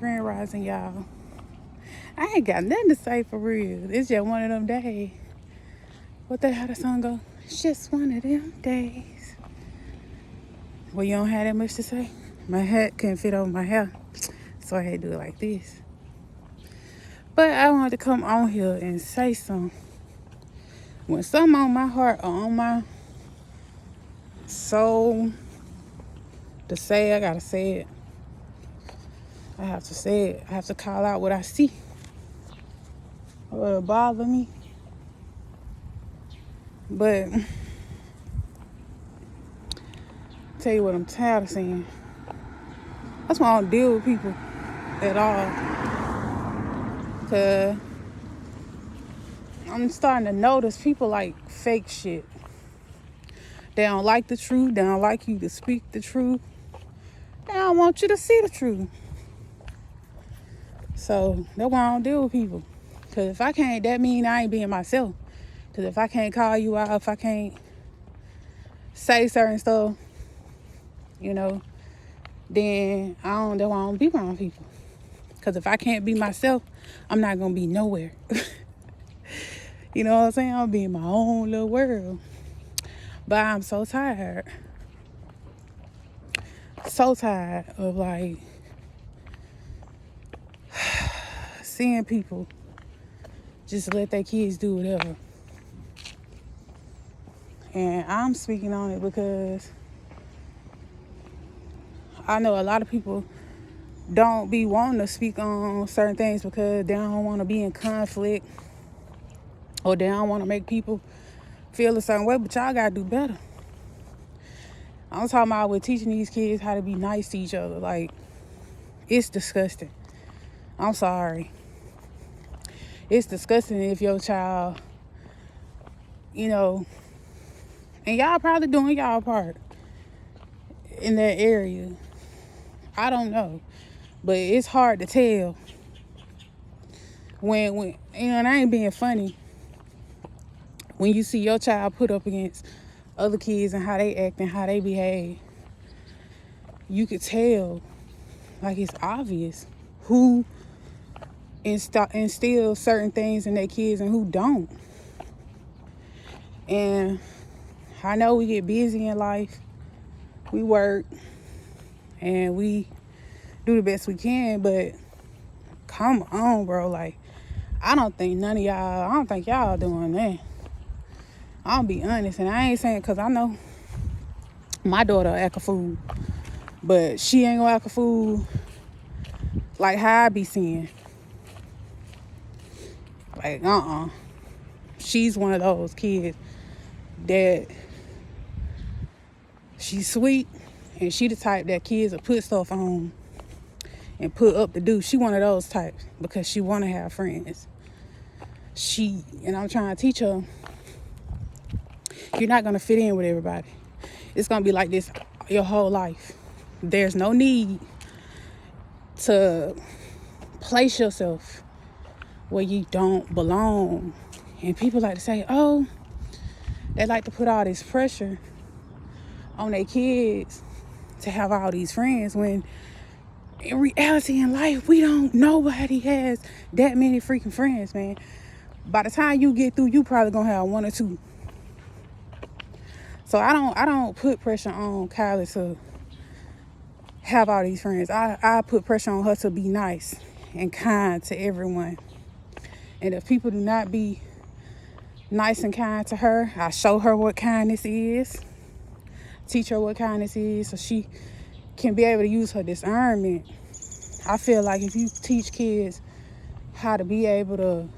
Grand Rising, y'all. I ain't got nothing to say for real. It's just one of them days. How the song go? It's just one of them days. Well, you don't have that much to say? My hat couldn't fit over my hair, so I had to do it like this. But I wanted to come on here and say something. When something on my heart or on my soul to say, I gotta say it. I have to say it. I have to call out what I see. What'll bother me. But tell you what I'm tired of seeing. That's why I don't deal with people at all. Cause I'm starting to notice people like fake shit. They don't like the truth. They don't like you to speak the truth. They don't want you to see the truth. So that's why I don't deal with people. Cause if I can't, that mean I ain't being myself. Cause if I can't call you out, if I can't say certain stuff, then that's why I don't be around people. Cause if I can't be myself, I'm not gonna be nowhere. You know what I'm saying? I'll be in my own little world. But I'm so tired. So tired of like seeing people just let their kids do whatever. And I'm speaking on it because I know a lot of people don't be wanting to speak on certain things because they don't want to be in conflict or they don't want to make people feel a certain way, but y'all got to do better. I'm talking about with teaching these kids how to be nice to each other. Like, it's disgusting. I'm sorry. It's disgusting if your child, and y'all probably doing y'all part in that area. I don't know. But it's hard to tell when and I ain't being funny, when you see your child put up against other kids and how they act and how they behave, you could tell, like it's obvious, who instill certain things in their kids and who don't. And I know we get busy in life, we work, and we do the best we can, but come on, bro. Like, I don't think y'all doing that. I'll be honest, and I ain't saying because I know my daughter act a fool, but she ain't gonna act a fool like how I be seeing. Like, she's one of those kids that she's sweet, and she the type that kids will put stuff on and put up to do. She one of those types because she want to have friends. And I'm trying to teach her, you're not going to fit in with everybody. It's going to be like this your whole life. There's no need to place yourself where you don't belong. And people like to say, they like to put all this pressure on their kids to have all these friends when in reality in life, nobody has that many freaking friends, man. By the time you get through, you probably gonna have one or two. So I don't put pressure on Kylie to have all these friends. I put pressure on her to be nice and kind to everyone. And if people do not be nice and kind to her, I show her what kindness is, teach her what kindness is, so she can be able to use her discernment. I feel like if you teach kids how to be able to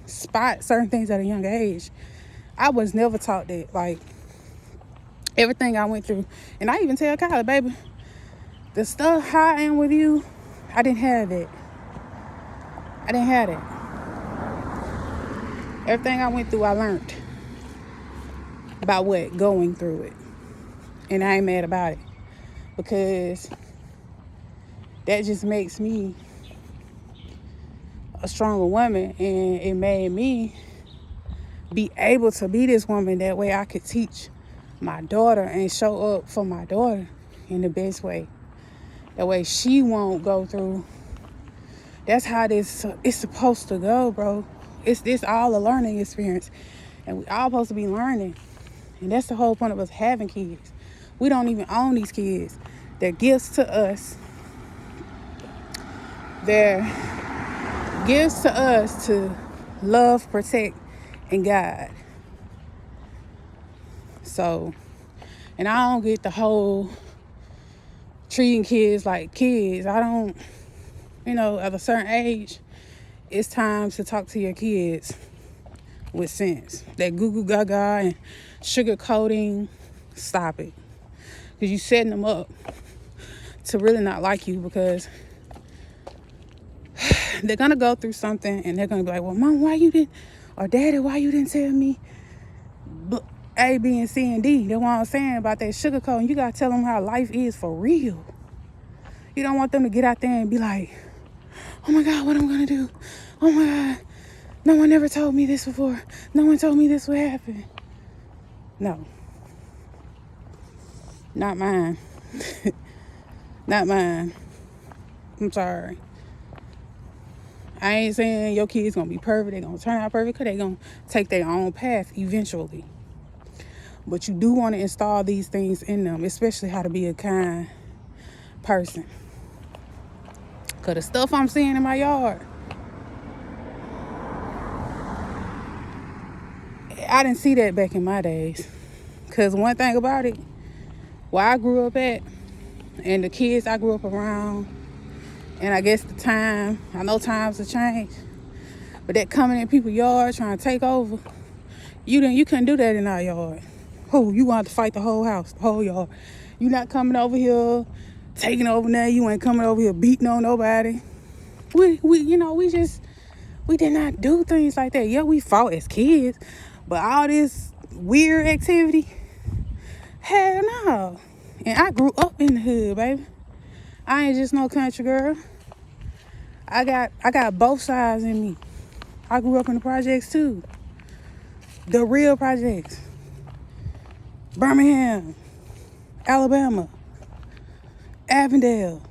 spot certain things at a young age, I was never taught that. Like, everything I went through, and I even tell Kylie, baby, the stuff how I am with you, I didn't have that. Everything I went through, I learned about going through it. And I ain't mad about it, because that just makes me a stronger woman, and it made me be able to be this woman. That way I could teach my daughter and show up for my daughter in the best way. That way she won't go through That's how this it's supposed to go, bro. It's all a learning experience, and we all supposed to be learning. And that's the whole point of us having kids. We don't even own these kids. They're gifts to us. They're gifts to us to love, protect, and guide. So, and I don't get the whole treating kids like kids. I don't, at a certain age, it's time to talk to your kids with sense. That goo goo gaga and sugarcoating, stop it. Because you setting them up to really not like you, because they're going to go through something and they're going to be like, well, Mom, why you didn't, or Daddy, why you didn't tell me A, B, and C, and D? That's what I'm saying about that sugarcoating. You got to tell them how life is for real. You don't want them to get out there and be like, oh my God, what am I going to do? Oh my God, no one ever told me this before. No one told me this would happen. No. Not mine. Not mine. I'm sorry. I ain't saying your kids gonna be perfect. They're gonna turn out perfect, because they're gonna take their own path eventually. But you do want to install these things in them, especially how to be a kind person. Because the stuff I'm seeing in my yard, I didn't see that back in my days. Because one thing about it, where I grew up at, and the kids I grew up around, and I guess the time, I know times have changed, but that coming in people's yard trying to take over, you couldn't do that in our yard. You wanted to fight the whole house, the whole yard. You not coming over here taking over now. You ain't coming over here beating on nobody. We did not do things like that. Yeah, we fought as kids, but all this weird activity, hell no. And I grew up in the hood, baby. I ain't just no country girl. I got both sides in me. I grew up in the projects too. The real projects. Birmingham, Alabama, Avondale,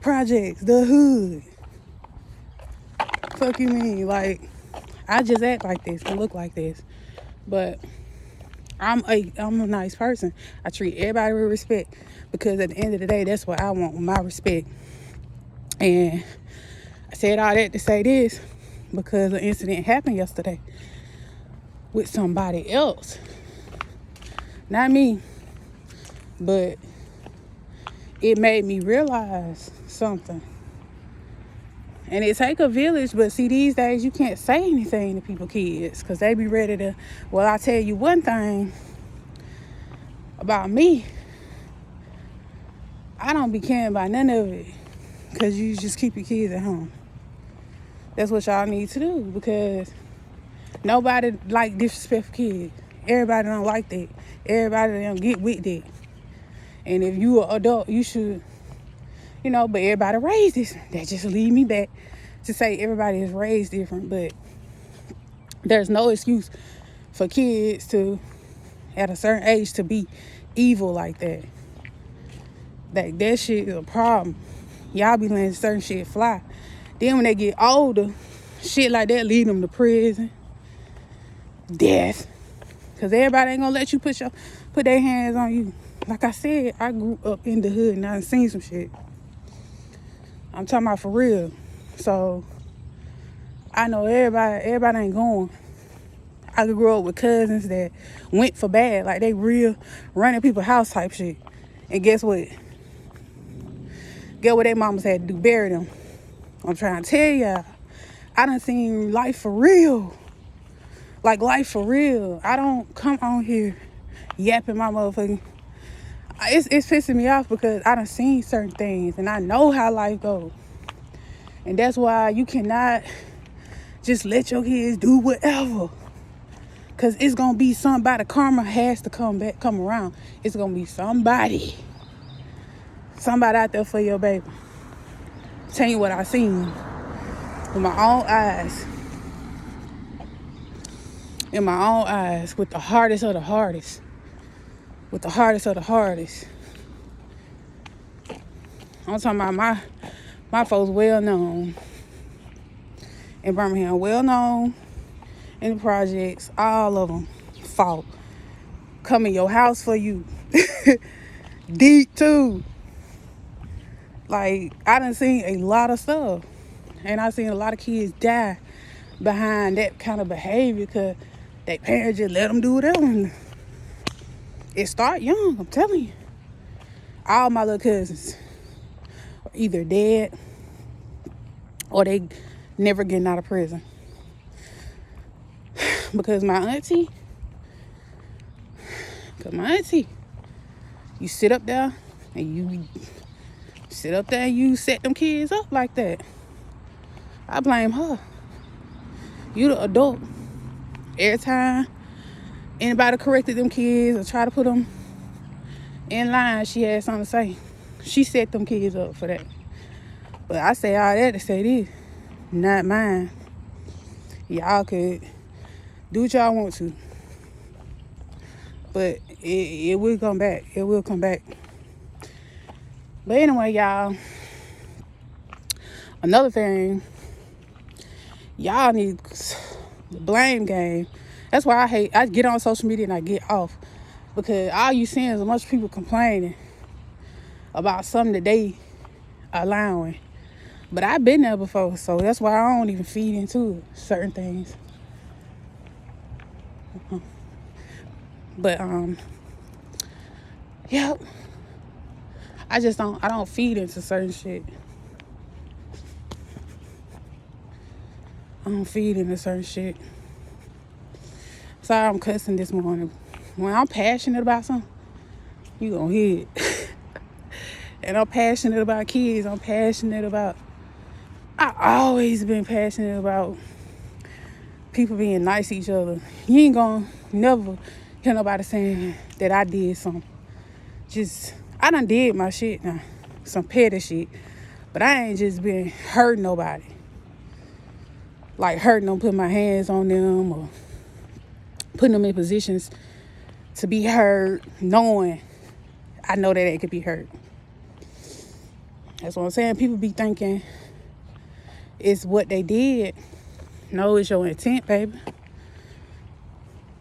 projects, the hood. Fuck you mean? Like, I just act like this and look like this. But I'm a nice person. I treat everybody with respect, because at the end of the day, that's what I want, my respect. And I said all that to say this, because an incident happened yesterday with somebody else. Not me, but it made me realize something. And it take a village, but see, these days you can't say anything to people kids, because they be ready to, well, I tell you one thing about me, I don't be caring about none of it, because you just keep your kids at home. That's what y'all need to do, because nobody like disrespectful kids. Everybody don't like that. Everybody don't get with that. And if you an adult, you should, but everybody raised this. That just lead me back to say everybody is raised different, but there's no excuse for kids to, at a certain age, to be evil like that. That shit is a problem. Y'all be letting certain shit fly. Then when they get older, shit like that lead them to prison, death. Because everybody ain't gonna let you put their hands on you. Like I said, I grew up in the hood and I done seen some shit. I'm talking about for real. So I know everybody ain't going. I grew up with cousins that went for bad. Like, they real running people's house type shit. And guess what? Guess what their mamas had to do? Bury them. I'm trying to tell y'all, I done seen life for real. Like, life for real. I don't come on here yapping my motherfucking... It's pissing me off, because I done seen certain things and I know how life goes. And that's why you cannot just let your kids do whatever. Because it's going to be somebody. Karma has to come around. It's going to be somebody out there for your baby. Tell you what I seen with my own eyes. In my own eyes, with the hardest of the hardest. With the hardest of the hardest. I'm talking about My folks well known in Birmingham, well known in the projects. All of them fought. Come in your house for you. Deep too. Like, I done seen a lot of stuff. And I seen a lot of kids die behind that kind of behavior because their parents just let them do whatever. It start young, I'm telling you. All my little cousins are either dead or they never getting out of prison. Because my auntie, you sit up there and you set them kids up like that. I blame her. You the adult. Every time anybody corrected them kids or try to put them in line, she had something to say. She set them kids up for that. But I say all that to say this, not mine. Y'all could do what y'all want to. But it will come back. It will come back. But anyway, y'all, another thing, y'all need the blame game. That's why I get on social media and I get off. Because all you seeing is a bunch of people complaining about something that they allowing. But I've been there before, so that's why I don't even feed into certain things. But yep. I don't feed into certain shit. I don't feed into certain shit. Sorry I'm cussing this morning. When I'm passionate about something, you gonna hear it. And I'm passionate about kids. I always been passionate about people being nice to each other. You ain't gonna never hear nobody saying that I did something. I done did my shit now. Some petty shit. But I ain't just been hurting nobody. Like hurting them, putting my hands on them or putting them in positions to be hurt, knowing I know that they could be hurt. That's what I'm saying. People be thinking it's what they did. No, it's your intent, baby.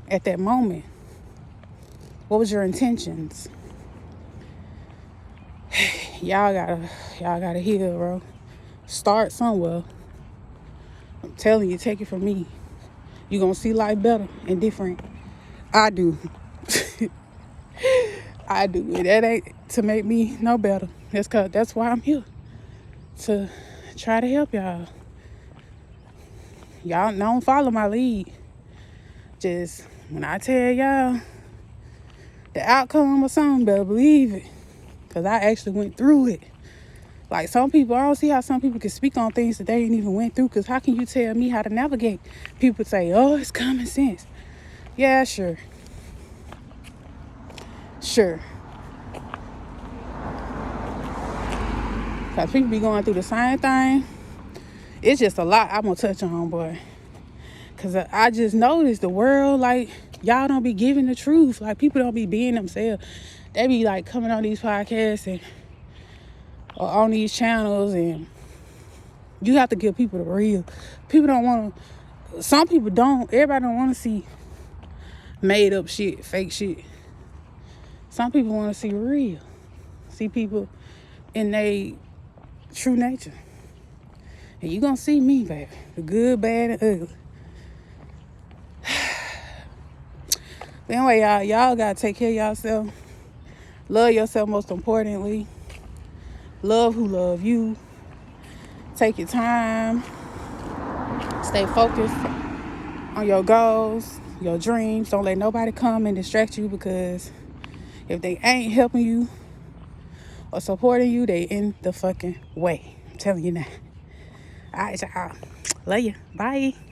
At that moment, what was your intentions? Y'all gotta heal, bro. Start somewhere. I'm telling you, take it from me. You gonna see life better and different. I do. I do. And that ain't to make me no better. That's why I'm here. To try to help y'all. Y'all don't follow my lead. Just when I tell y'all the outcome or something, better believe it. Because I actually went through it. Like some people, I don't see how some people can speak on things that they ain't even went through. Because how can you tell me how to navigate? People say, oh, it's common sense. Yeah, sure. Sure. Because people be going through the same thing. It's just a lot I'm going to touch on, boy. Because I just noticed the world, like, y'all don't be giving the truth. Like, people don't be being themselves. They be, like, coming on these podcasts and or on these channels, and you have to give people the real. People don't want to, some people don't, everybody don't want to see made up shit, fake shit. Some people want to see real. See people in their true nature. And you gonna see me, baby. The good, bad, and ugly. But anyway, y'all gotta take care of yourself. Love yourself most importantly. Love who love you. Take your time. Stay focused on your goals, your dreams. Don't let nobody come and distract you, because if they ain't helping you or supporting you, they in the fucking way. I'm telling you now. All right, y'all. Love you. Bye.